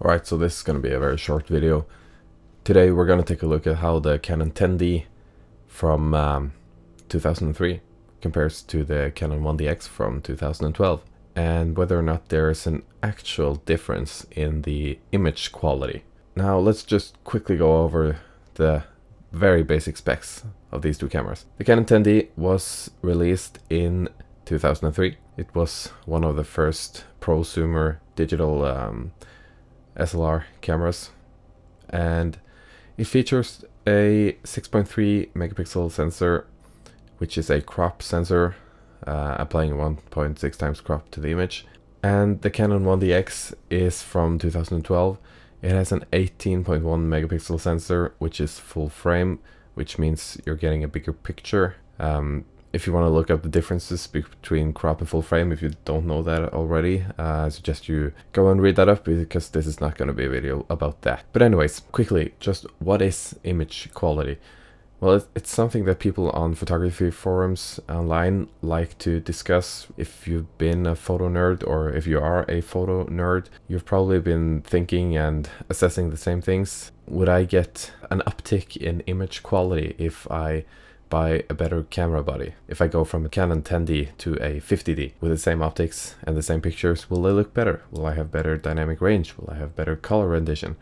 Alright, so this is going to be a very short video. Today we're going to take a look at how the Canon 10D from 2003 compares to the Canon 1DX from 2012, and whether or not there is an actual difference in the image quality. Now let's just quickly go over the very basic specs of these two cameras. The Canon 10D was released in 2003. It was one of the first prosumer digital SLR cameras, and it features a 6.3 megapixel sensor, which is a crop sensor, applying 1.6 times crop to the image. And the Canon 1DX is from 2012. It has an 18.1 megapixel sensor, which is full frame, which means you're getting a bigger picture. If you want to look up the differences between crop and full frame, if you don't know that already, I suggest you go and read that up, because this is not going to be a video about that. But anyways, quickly, just what is image quality? Well, it's something that people on photography forums online like to discuss. If you've been a photo nerd, or if you are a photo nerd, you've probably been thinking and assessing the same things. Would I get an uptick in image quality if I buy a better camera body? If I go from a Canon 10D to a 50D with the same optics and the same pictures, will they look better? Will I have better dynamic range? Will I have better color rendition?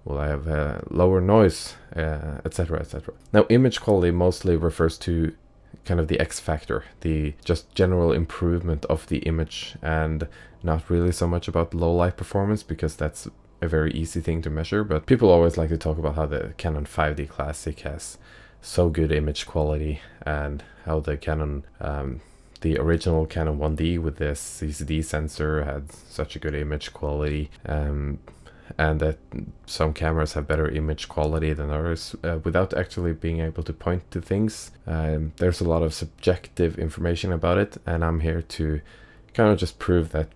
Will I have lower noise, etc, etc. Now, image quality mostly refers to kind of the X factor, the just general improvement of the image, and not really so much about low light performance, because that's a very easy thing to measure. But people always like to talk about how the Canon 5D Classic has so good image quality, and how the Canon, the original Canon 1D with the CCD sensor had such a good image quality, and that some cameras have better image quality than others, without actually being able to point to things. There's a lot of subjective information about it, and I'm here to kind of just prove that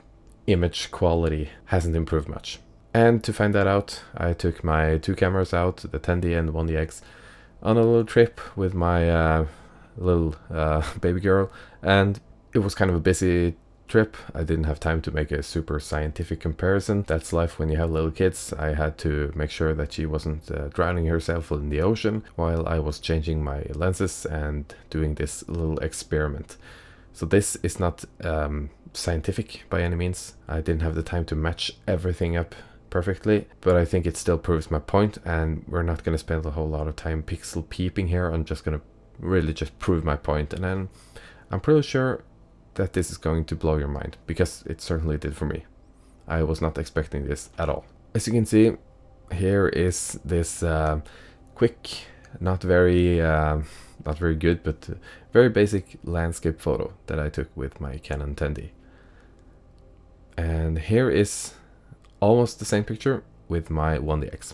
image quality hasn't improved much. And to find that out, I took my two cameras out, the 10D and the 1DX, on a little trip with my little baby girl, and it was kind of a busy trip. I didn't have time to make a super scientific comparison. That's life when you have little kids. I had to make sure that she wasn't drowning herself in the ocean while I was changing my lenses and doing this little experiment. So this is not scientific by any means. I didn't have the time to match everything up perfectly, but I think it still proves my point, and we're not going to spend a whole lot of time pixel peeping here. I'm just going to really just prove my point, and then I'm pretty sure that this is going to blow your mind, because it certainly did for me. I was not expecting this at all. As you can see, here is this quick, not very good, but very basic landscape photo that I took with my Canon 10D. And here is almost the same picture with my 1DX.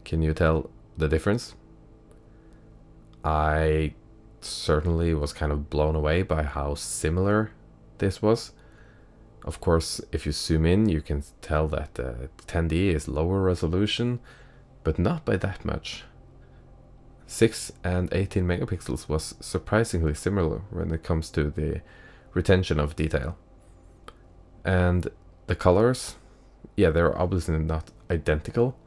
Can you tell the difference? I certainly was kind of blown away by how similar this was. Of course, if you zoom in, you can tell that the 10D is lower resolution, but not by that much. 6 and 18 megapixels was surprisingly similar when it comes to the retention of detail. And the colors, yeah, they're obviously not identical,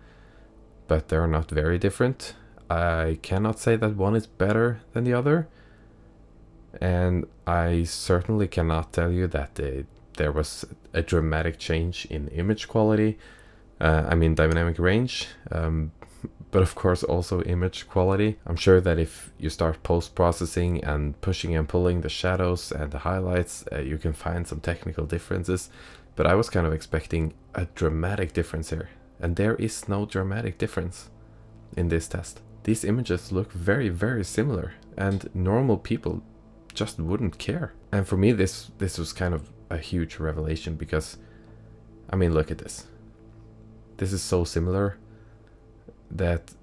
but they're not very different. I cannot say that one is better than the other, and I certainly cannot tell you that there was a dramatic change in image quality. I mean dynamic range, but of course also image quality. I'm sure that if you start post-processing and pushing and pulling the shadows and the highlights, you can find some technical differences, but I was kind of expecting a dramatic difference here, and there is no dramatic difference in this test. These images look very, very similar, and normal people just wouldn't care. And for me, this was kind of a huge revelation, because, I mean, look at this. This is so similar that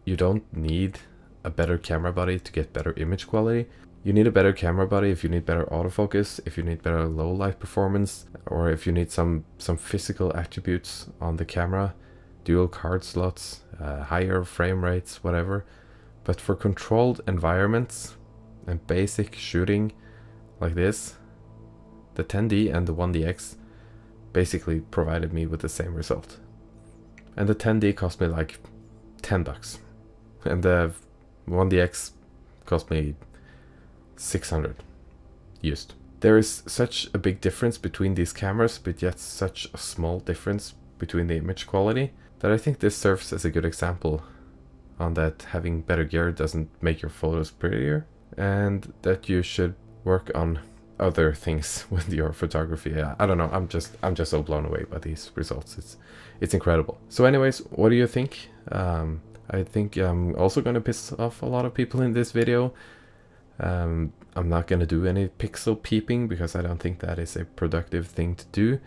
you don't need a better camera body to get better image quality. You need a better camera body if you need better autofocus, if you need better low light performance, or if you need some physical attributes on the camera, dual card slots, higher frame rates, whatever. But for controlled environments and basic shooting like this, the 10D and the 1DX basically provided me with the same result. And the 10D cost me like $10, and the 1DX cost me 600 used. There is such a big difference between these cameras, but yet such a small difference between the image quality, that I think this serves as a good example on that having better gear doesn't make your photos prettier, and that you should work on other things with your photography. I don't know, I'm just so blown away by these results. It's incredible. So anyways, what do you think? I think I'm also gonna piss off a lot of people in this video. I'm not gonna do any pixel peeping because I don't think that is a productive thing to do.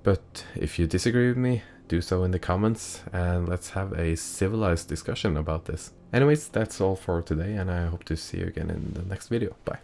But if you disagree with me, do so in the comments and let's have a civilized discussion about this. Anyways, that's all for today, and I hope to see you again in the next video. Bye.